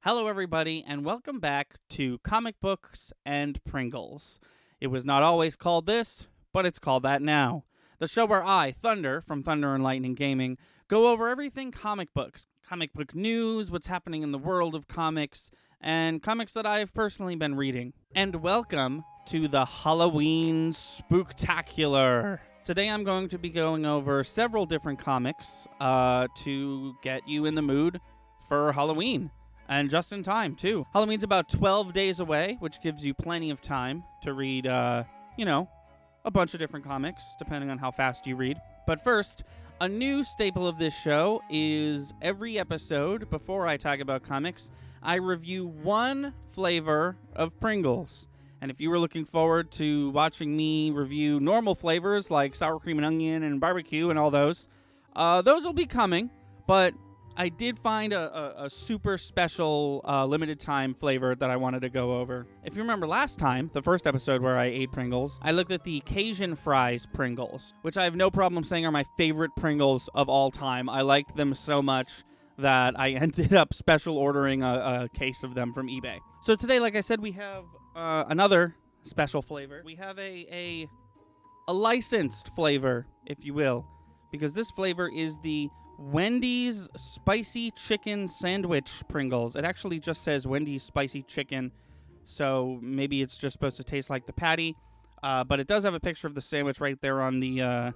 Hello, everybody, and welcome back to Comic Books and Pringles. It was not always called this, but it's called that now. The show where I, Thunder, from Thunder and Lightning Gaming, go over everything comic books, comic book news, what's happening in the world of comics, and comics that I've personally been reading. And welcome to the Halloween Spooktacular. Today I'm going to be going over several different comics to get you in the mood for Halloween. And just in time, too. Halloween's about 12 days away, which gives you plenty of time to read, a bunch of different comics, depending on how fast you read. But first, a new staple of this show is every episode, before I talk about comics, I review one flavor of Pringles. And if you were looking forward to watching me review normal flavors like sour cream and onion and barbecue and all those will be coming, but I did find a super special limited time flavor that I wanted to go over. If you remember last time, the first episode where I ate Pringles, I looked at the Cajun Fries Pringles, which I have no problem saying are my favorite Pringles of all time. I liked them so much that I ended up special ordering a case of them from eBay. So today, like I said, we have another special flavor. We have a licensed flavor, if you will, because this flavor is the Wendy's Spicy Chicken Sandwich Pringles. It actually just says Wendy's Spicy Chicken, so maybe it's just supposed to taste like the patty, but it does have a picture of the sandwich right there on the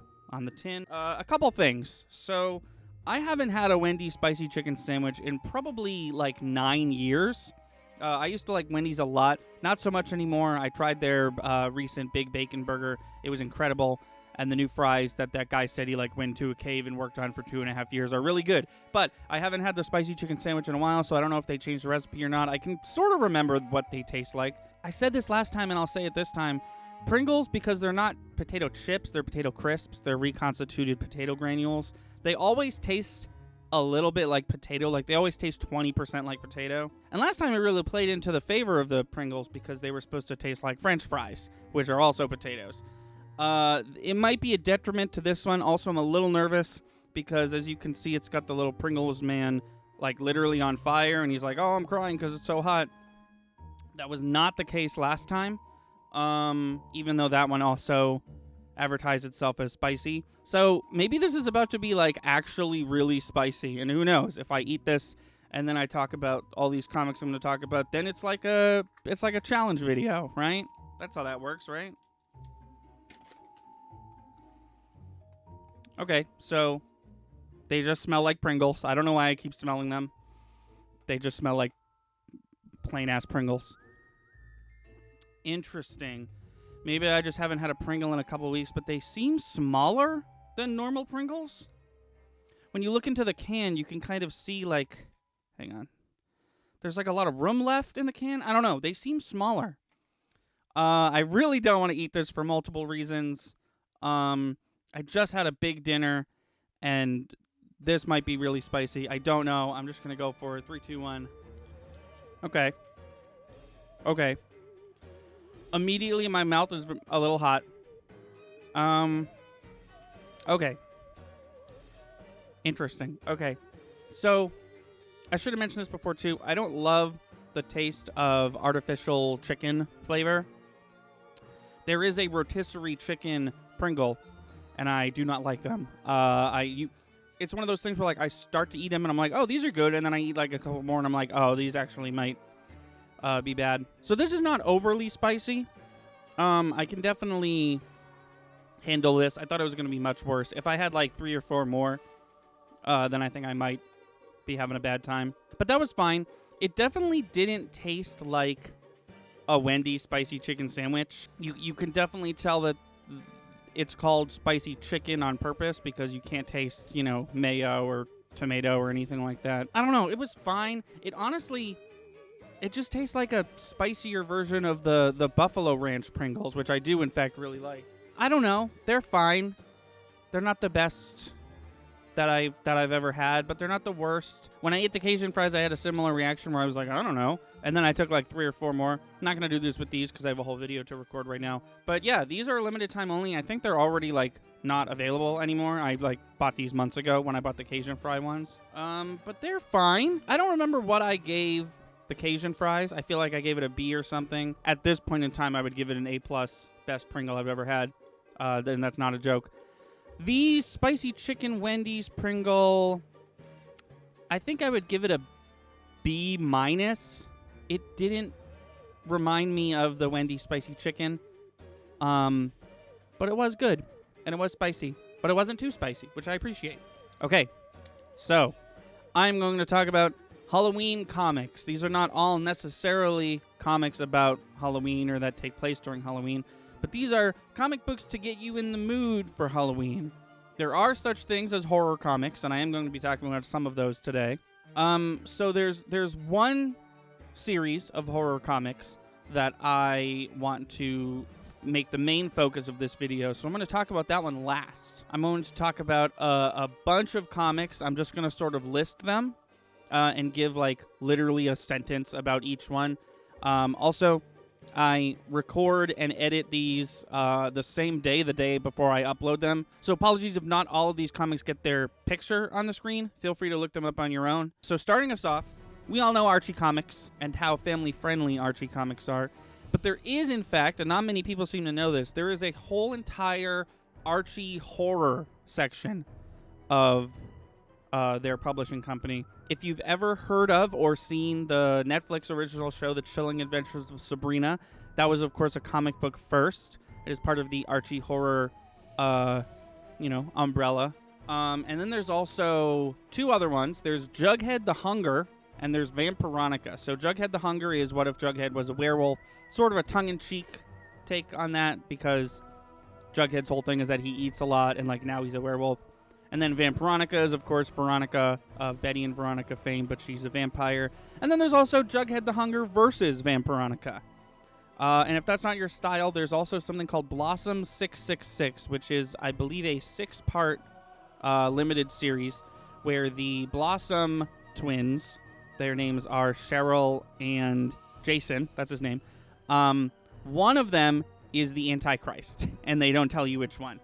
tin. A couple things. So I haven't had a Wendy's Spicy Chicken Sandwich in probably like 9 years. I used to like Wendy's a lot. Not so much anymore. I tried their recent Big Bacon Burger. It was incredible. And the new fries that guy said he went to a cave and worked on for 2.5 years are really good. But I haven't had the spicy chicken sandwich in a while, so I don't know if they changed the recipe or not. I can sort of remember what they taste like. I said this last time, and I'll say it this time. Pringles, because they're not potato chips, they're potato crisps, they're reconstituted potato granules. They always taste a little bit like potato. They always taste 20% like potato. And last time it really played into the favor of the Pringles because they were supposed to taste like French fries, which are also potatoes. It might be a detriment to this one. Also, I'm a little nervous because, as you can see, it's got the little Pringles man, literally on fire, and he's like, oh, I'm crying because it's so hot. That was not the case last time, even though that one also advertised itself as spicy. So maybe this is about to be, actually really spicy, and who knows? If I eat this and then I talk about all these comics I'm going to talk about, then it's like a challenge video, right? That's how that works, right? Okay, so they just smell like Pringles. I don't know why I keep smelling them. They just smell like plain-ass Pringles. Interesting. Maybe I just haven't had a Pringle in a couple weeks, but they seem smaller than normal Pringles. When you look into the can, you can kind of see, hang on. There's, a lot of room left in the can. I don't know. They seem smaller. I really don't want to eat this for multiple reasons. I just had a big dinner, and this might be really spicy. I don't know. I'm just going to go for it. 3, 2, 1. Okay. Immediately, my mouth is a little hot. Okay. Interesting. Okay. So, I should have mentioned this before, too. I don't love the taste of artificial chicken flavor. There is a rotisserie chicken Pringle, and I do not like them. It's one of those things where I start to eat them and I'm like, oh, these are good, and then I eat a couple more and I'm like, oh, these actually might be bad. So this is not overly spicy. I can definitely handle this. I thought it was going to be much worse. If I had 3 or 4 more, then I think I might be having a bad time. But that was fine. It definitely didn't taste like a Wendy's spicy chicken sandwich. You can definitely tell that it's called spicy chicken on purpose because you can't taste, mayo or tomato or anything like that. I don't know. It was fine. It just tastes like a spicier version of the Buffalo Ranch Pringles, which I do, in fact, really like. I don't know. They're fine. They're not the best that I've ever had, but they're not the worst. When I ate the Cajun fries, I had a similar reaction where I was like, I don't know. And then I took 3 or 4 more. I'm not going to do this with these because I have a whole video to record right now. But yeah, these are limited time only. I think they're already not available anymore. I bought these months ago when I bought the Cajun fry ones. But they're fine. I don't remember what I gave the Cajun fries. I feel like I gave it a B or something. At this point in time, I would give it an A+, best Pringle I've ever had. Then that's not a joke. The spicy chicken Wendy's Pringle, I think I would give it a B-. It didn't remind me of the Wendy's spicy chicken. But it was good, and it was spicy. But it wasn't too spicy, which I appreciate. Okay, so I'm going to talk about Halloween comics. These are not all necessarily comics about Halloween or that take place during Halloween, but these are comic books to get you in the mood for Halloween. There are such things as horror comics, and I am going to be talking about some of those today. So there's one series of horror comics that I want to make the main focus of this video, so I'm going to talk about that one last. I'm going to talk about a bunch of comics. I'm just going to sort of list them and give like literally a sentence about each one. Also, I record and edit these the same day, the day before I upload them. So apologies if not all of these comics get their picture on the screen. Feel free to look them up on your own. So starting us off, we all know Archie comics and how family-friendly Archie comics are. But there is, in fact, and not many people seem to know this, there is a whole entire Archie Horror section of their publishing company. If you've ever heard of or seen the Netflix original show, The Chilling Adventures of Sabrina, that was, of course, a comic book first. It is part of the Archie Horror, umbrella. And then there's also two other ones. There's Jughead the Hunger, and there's Vampironica. So Jughead the Hunger is what if Jughead was a werewolf. Sort of a tongue-in-cheek take on that, because Jughead's whole thing is that he eats a lot, and like now he's a werewolf. And then Vampironica is, of course, Veronica of Betty and Veronica fame, but she's a vampire. And then there's also Jughead the Hunger versus Vampironica. And if that's not your style, there's also something called Blossom 666, which is, I believe, a 6-part limited series where the Blossom twins, their names are Cheryl and Jason, that's his name. One of them is the Antichrist, and they don't tell you which one.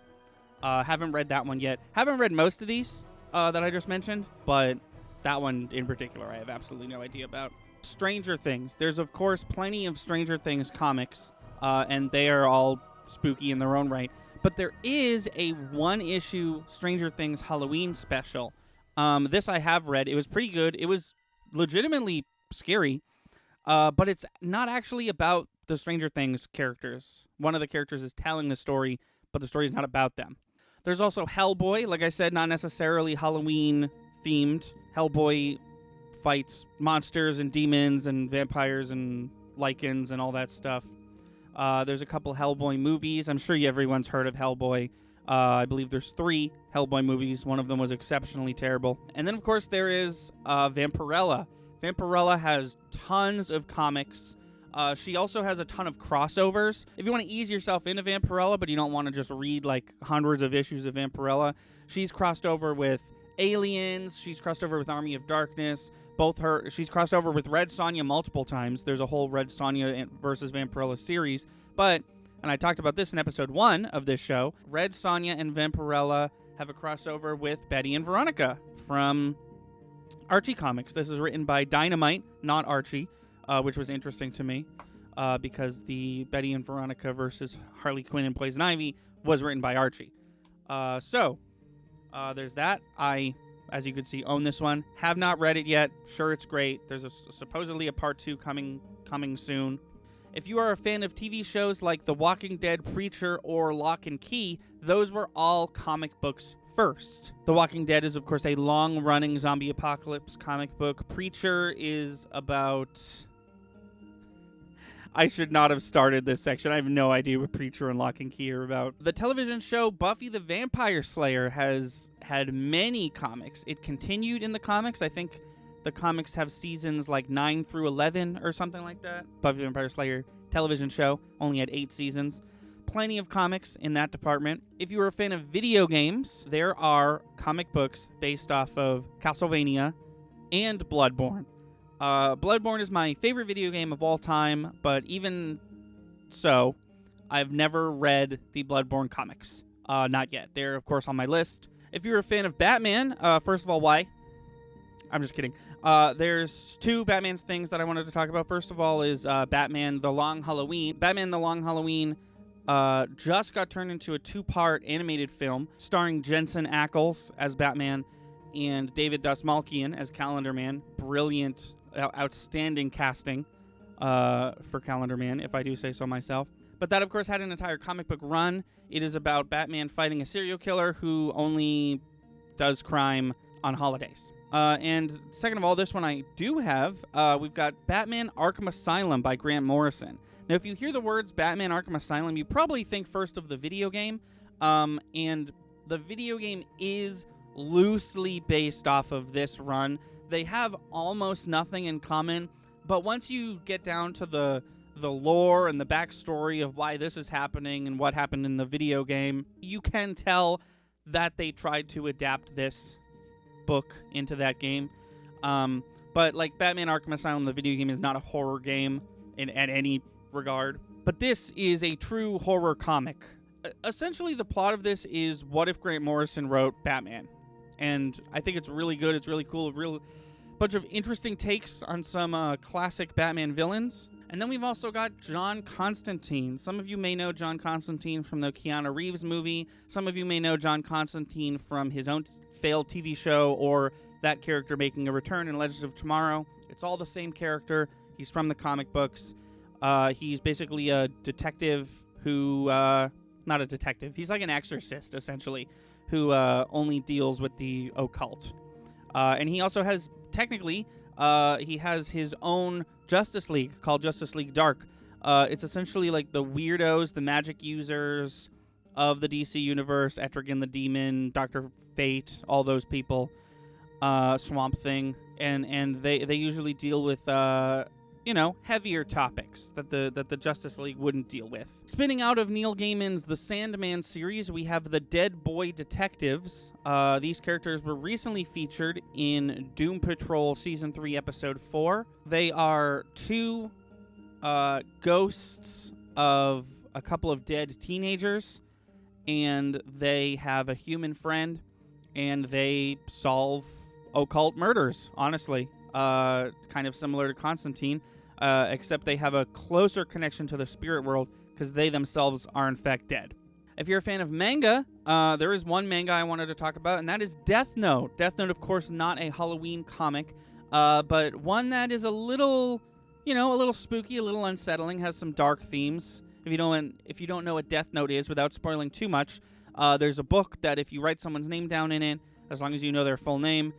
Haven't read that one yet. Haven't read most of these that I just mentioned, but that one in particular I have absolutely no idea about. Stranger Things. There's, of course, plenty of Stranger Things comics, and they are all spooky in their own right. But there is a one-issue Stranger Things Halloween special. This I have read. It was pretty good. It was legitimately scary, but it's not actually about the Stranger Things characters. One of the characters is telling the story, but the story is not about them. There's also Hellboy. Like I said, not necessarily Halloween-themed. Hellboy fights monsters and demons and vampires and lichens and all that stuff. There's a couple Hellboy movies. I'm sure everyone's heard of Hellboy. I believe there's 3 Hellboy movies. One of them was exceptionally terrible. And then, of course, there is Vampirella. Vampirella has tons of comics. She also has a ton of crossovers. If you want to ease yourself into Vampirella, but you don't want to just read like hundreds of issues of Vampirella, she's crossed over with Aliens. She's crossed over with Army of Darkness. She's crossed over with Red Sonja multiple times. There's a whole Red Sonja versus Vampirella series. But, and I talked about this in episode 1 of this show, Red Sonja and Vampirella have a crossover with Betty and Veronica from Archie Comics. This is written by Dynamite, not Archie. Which was interesting to me because the Betty and Veronica versus Harley Quinn and Poison Ivy was written by Archie. So there's that. I, as you can see, own this one. Have not read it yet. Sure, it's great. There's supposedly a part 2 coming soon. If you are a fan of TV shows like The Walking Dead, Preacher, or Lock and Key, those were all comic books first. The Walking Dead is, of course, a long-running zombie apocalypse comic book. Preacher is about... I should not have started this section. I have no idea what Preacher and Lock and Key are about. The television show Buffy the Vampire Slayer has had many comics. It continued in the comics. I think the comics have seasons like 9 through 11 or something like that. Buffy the Vampire Slayer television show only had 8 seasons. Plenty of comics in that department. If you are a fan of video games, there are comic books based off of Castlevania and Bloodborne. Bloodborne is my favorite video game of all time, but even so, I've never read the Bloodborne comics. Not yet. They're, of course, on my list. If you're a fan of Batman, first of all, why? I'm just kidding. There's two Batman's things that I wanted to talk about. First of all is Batman The Long Halloween. Batman The Long Halloween just got turned into a 2-part animated film starring Jensen Ackles as Batman and David Dastmalchian as Calendar Man. Brilliant, outstanding casting for Calendar Man, if I do say so myself. But that, of course, had an entire comic book run. It is about Batman fighting a serial killer who only does crime on holidays. And second of all, this one I do have. We've got Batman Arkham Asylum by Grant Morrison. Now, if you hear the words Batman Arkham Asylum, you probably think first of the video game. And the video game is loosely based off of this run. They have almost nothing in common, but once you get down to the lore and the backstory of why this is happening and what happened in the video game, you can tell that they tried to adapt this book into that game. But like Batman Arkham Asylum, the video game is not a horror game at any regard. But this is a true horror comic. Essentially, the plot of this is what if Grant Morrison wrote Batman? And I think it's really good. It's really cool. A real bunch of interesting takes on some classic Batman villains. And then we've also got John Constantine. Some of you may know John Constantine from the Keanu Reeves movie. Some of you may know John Constantine from his own failed TV show or that character making a return in Legends of Tomorrow. It's all the same character. He's from the comic books. He's basically a detective who... not a detective. He's like an exorcist, essentially, who only deals with the occult. And he also has, technically, he has his own Justice League called Justice League Dark. It's essentially like the weirdos, the magic users of the DC universe, Etrigan the Demon, Dr. Fate, all those people, Swamp Thing, and they usually deal with heavier topics that the Justice League wouldn't deal with. Spinning out of Neil Gaiman's The Sandman series, we have the Dead Boy Detectives. These characters were recently featured in Doom Patrol Season 3, Episode 4. They are two ghosts of a couple of dead teenagers, and they have a human friend, and they solve occult murders, honestly. Kind of similar to Constantine, except they have a closer connection to the spirit world because they themselves are in fact dead. If you're a fan of manga, there is one manga I wanted to talk about, and that is Death Note. Death Note, of course, not a Halloween comic, but one that is a little spooky, a little unsettling, has some dark themes. If you don't know what Death Note is, without spoiling too much, there's a book that if you write someone's name down in it, as long as you know their full name,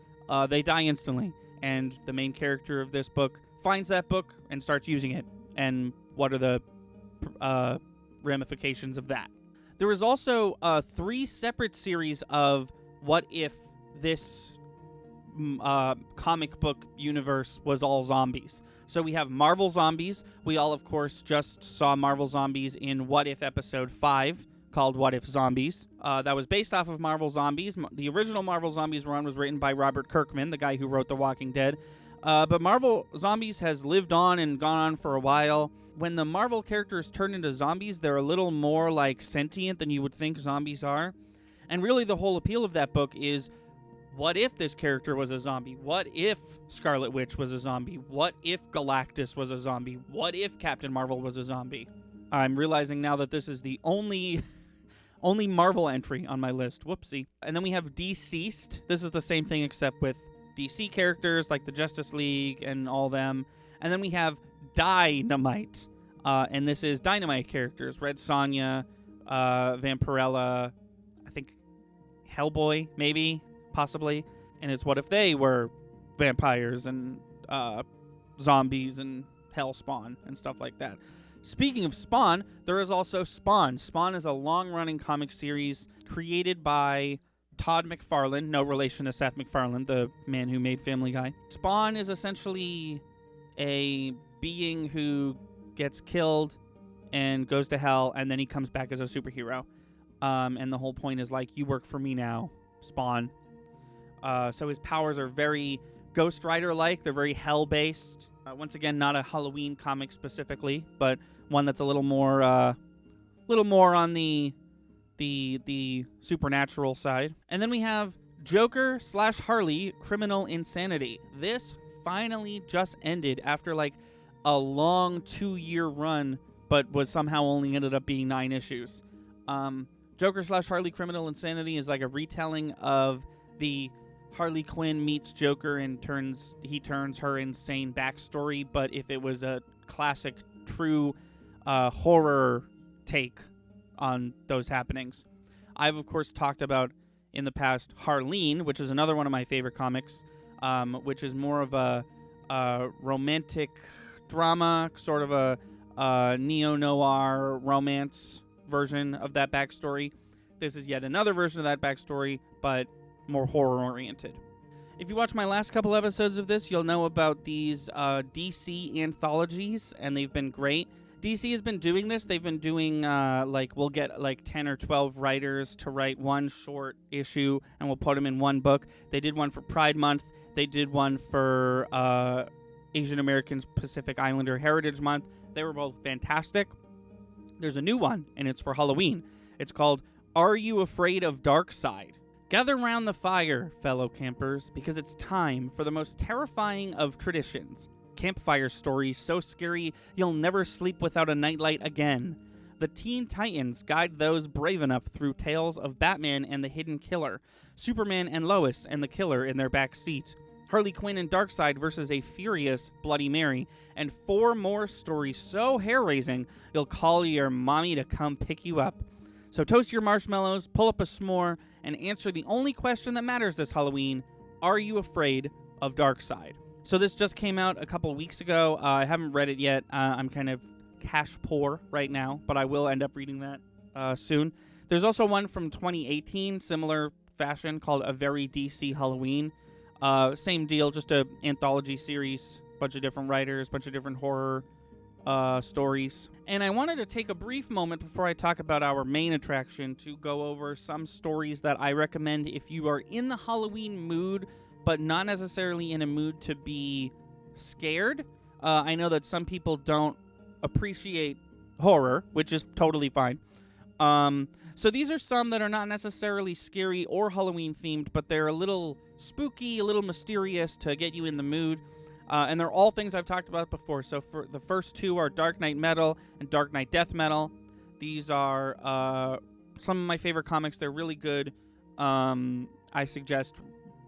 they die instantly. And the main character of this book finds that book and starts using it. And what are the ramifications of that? There was also 3 separate series of what if this comic book universe was all zombies. So we have Marvel Zombies. We all, of course, just saw Marvel Zombies in What If Episode 5, called What If Zombies. That was based off of Marvel Zombies. The original Marvel Zombies run was written by Robert Kirkman, the guy who wrote The Walking Dead. But Marvel Zombies has lived on and gone on for a while. When the Marvel characters turn into zombies, they're a little more like sentient than you would think zombies are. And really the whole appeal of that book is, what if this character was a zombie? What if Scarlet Witch was a zombie? What if Galactus was a zombie? What if Captain Marvel was a zombie? I'm realizing now that this is the only Marvel entry on my list. Whoopsie. And then we have Deceased. This is the same thing except with DC characters like the Justice League and all them. And then we have Dynamite. And this is Dynamite characters. Red Sonja, Vampirella, I think Hellboy, maybe, possibly. And it's what if they were vampires and zombies and Hellspawn and stuff like that. Speaking of Spawn, there is also Spawn. Spawn is a long-running comic series created by Todd McFarlane, no relation to Seth MacFarlane, the man who made Family Guy. Spawn is essentially a being who gets killed and goes to hell, and then he comes back as a superhero. And the whole point is like, you work for me now, Spawn. So his powers are very Ghost Rider-like. They're very hell-based. Once again, not a Halloween comic specifically, but one that's a little more on the supernatural side. And then we have Joker / Harley, Criminal Insanity. This finally just ended after like a long 2-year run, but was somehow only ended up being 9 issues. Joker / Harley, Criminal Insanity is like a retelling of the Harley Quinn meets Joker and he turns her insane backstory, but if it was a classic, true horror take on those happenings. I've, of course, talked about in the past Harleen, which is another one of my favorite comics, which is more of a romantic drama, sort of a neo-noir romance version of that backstory. This is yet another version of that backstory, but more horror-oriented. If you watch my last couple episodes of this, you'll know about these DC anthologies, and they've been great. DC has been doing this. They've been doing, we'll get like 10 or 12 writers to write one short issue, and we'll put them in one book. They did one for Pride Month. They did one for Asian American Pacific Islander Heritage Month. They were both fantastic. There's a new one, and it's for Halloween. It's called Are You Afraid of Darkseid? Gather round the fire, fellow campers, because it's time for the most terrifying of traditions. Campfire stories so scary you'll never sleep without a nightlight again. The Teen Titans guide those brave enough through tales of Batman and the Hidden Killer, Superman and Lois and the Killer in their back seat, Harley Quinn and Darkseid versus a furious Bloody Mary, and 4 more stories so hair-raising you'll call your mommy to come pick you up. So toast your marshmallows, pull up a s'more, and answer the only question that matters this Halloween: are you afraid of Darkseid? So this just came out a couple weeks ago. I haven't read it yet. I'm kind of cash poor right now, but I will end up reading that soon. There's also one from 2018, similar fashion, called A Very DC Halloween. Same deal, just a anthology series, bunch of different writers, bunch of different horror stories. And I wanted to take a brief moment before I talk about our main attraction to go over some stories that I recommend if you are in the Halloween mood, but not necessarily in a mood to be scared. I know that some people don't appreciate horror, which is totally fine. So these are some that are not necessarily scary or Halloween themed, but they're a little spooky, a little mysterious to get you in the mood. And they're all things I've talked about before. So for the first 2 are Dark Knight Metal and Dark Knight Death Metal. These are some of my favorite comics. They're really good. I suggest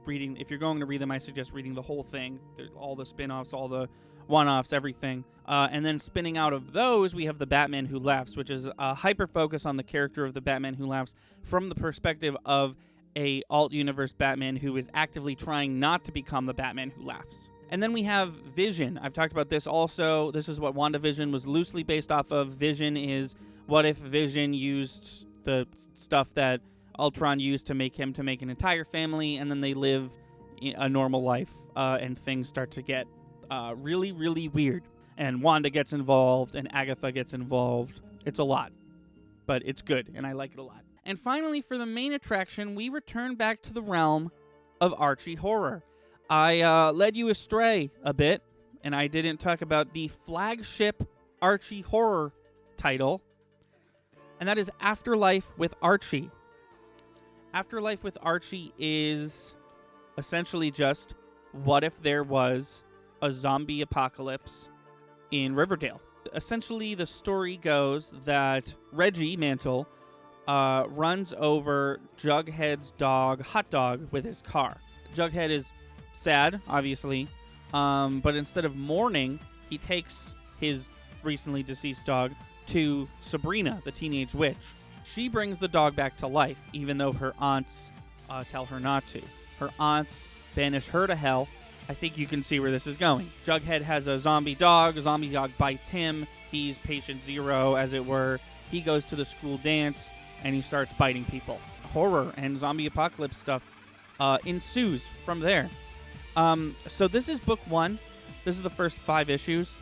reading, if you're going to read them, I suggest reading the whole thing. All the spin-offs, all the one-offs, everything. And then spinning out of those, we have The Batman Who Laughs, which is a hyper-focus on the character of the Batman Who Laughs from the perspective of a alt-universe Batman who is actively trying not to become the Batman Who Laughs. And then we have Vision. I've talked about this also. This is what WandaVision was loosely based off of. Vision is what if Vision used the stuff that Ultron used to make an entire family, and then they live a normal life, and things start to get really, really weird. And Wanda gets involved, and Agatha gets involved. It's a lot, but it's good, and I like it a lot. And finally, for the main attraction, we return back to the realm of Archie Horror. I led you astray a bit, and I didn't talk about the flagship Archie Horror title, and that is Afterlife with Archie. Afterlife with Archie is essentially just, what if there was a zombie apocalypse in Riverdale? Essentially, the story goes that Reggie Mantle runs over Jughead's dog, Hot Dog, with his car. Jughead is sad, obviously, but instead of mourning, he takes his recently deceased dog to Sabrina, the teenage witch. She brings the dog back to life, even though her aunts tell her not to. Her aunts banish her to hell. I think you can see where this is going. Jughead has a zombie dog. A zombie dog bites him. He's patient zero, as it were. He goes to the school dance, and he starts biting people. Horror and zombie apocalypse stuff ensues from there. So this is book 1. This is the first 5 issues.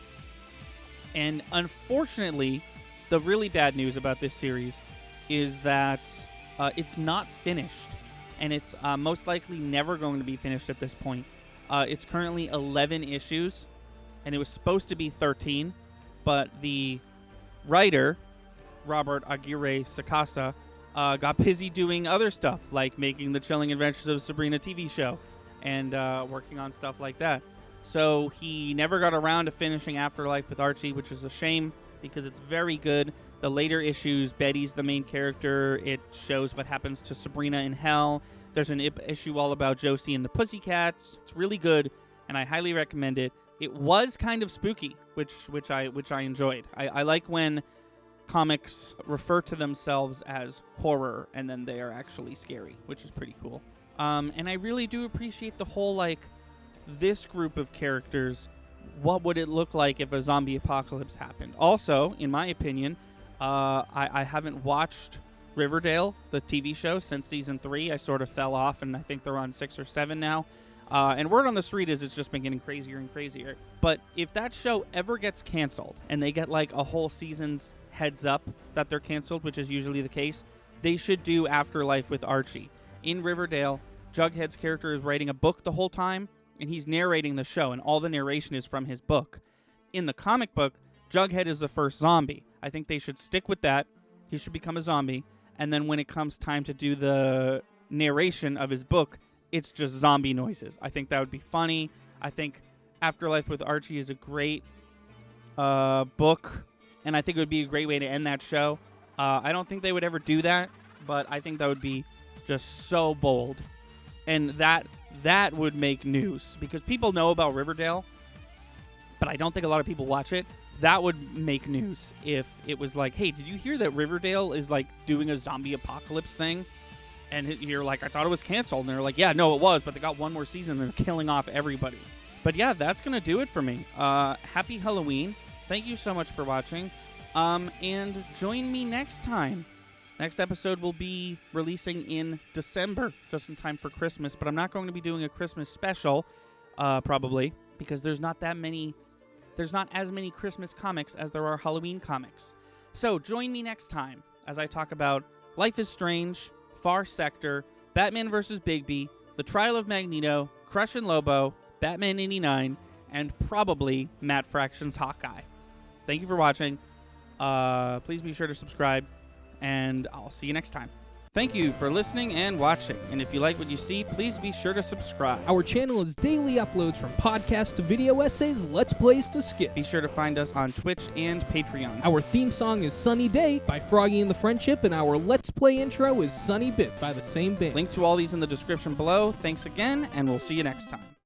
And unfortunately, the really bad news about this series is that it's not finished. And it's most likely never going to be finished at this point. It's currently 11 issues, and it was supposed to be 13. But the writer, Robert Aguirre Sacasa, got busy doing other stuff, like making the Chilling Adventures of Sabrina TV show and working on stuff like that. So he never got around to finishing Afterlife with Archie, which is a shame because it's very good. The later issues, Betty's the main character. It shows what happens to Sabrina in hell. There's an issue all about Josie and the Pussycats. It's really good, and I highly recommend it. It was kind of spooky, which I enjoyed. I like when comics refer to themselves as horror and then they are actually scary, which is pretty cool. And I really do appreciate the whole, like, this group of characters. What would it look like if a zombie apocalypse happened? Also, in my opinion, I haven't watched Riverdale, the TV show, since season 3. I sort of fell off, and I think they're on 6 or 7 now. And word on the street is it's just been getting crazier and crazier. But if that show ever gets canceled, and they get like a whole season's heads up that they're canceled, which is usually the case, they should do Afterlife with Archie. In Riverdale, Jughead's character is writing a book the whole time, and he's narrating the show, and all the narration is from his book. In the comic book, Jughead is the first zombie. I think they should stick with that. He should become a zombie, and then when it comes time to do the narration of his book, it's just zombie noises. I think that would be funny. I think Afterlife with Archie is a great book, and I think it would be a great way to end that show. I don't think they would ever do that, but I think that would be just so bold. And that would make news, because people know about Riverdale, but I don't think a lot of people watch it. That would make news if it was like, hey, did you hear that Riverdale is like doing a zombie apocalypse thing? And you're like, I thought it was canceled. And they're like, yeah, no, it was, but they got one more season. They're killing off everybody. But yeah, that's going to do it for me. Happy Halloween. Thank you so much for watching. And join me next time. Next episode will be releasing in December, just in time for Christmas. But I'm not going to be doing a Christmas special, probably, because there's not as many Christmas comics as there are Halloween comics. So join me next time as I talk about Life is Strange, Far Sector, Batman vs. Bigby, The Trial of Magneto, Crush and Lobo, Batman 89, and probably Matt Fraction's Hawkeye. Thank you for watching. Please be sure to subscribe, and I'll see you next time. Thank you for listening and watching, and if you like what you see, please be sure to subscribe. Our channel is daily uploads from podcasts to video essays, let's plays to skits. Be sure to find us on Twitch and Patreon. Our theme song is Sunny Day by Froggy and the Friendship, and our Let's Play intro is Sunny Bit by the same band. Link to all these in the description below. Thanks again, and we'll see you next time.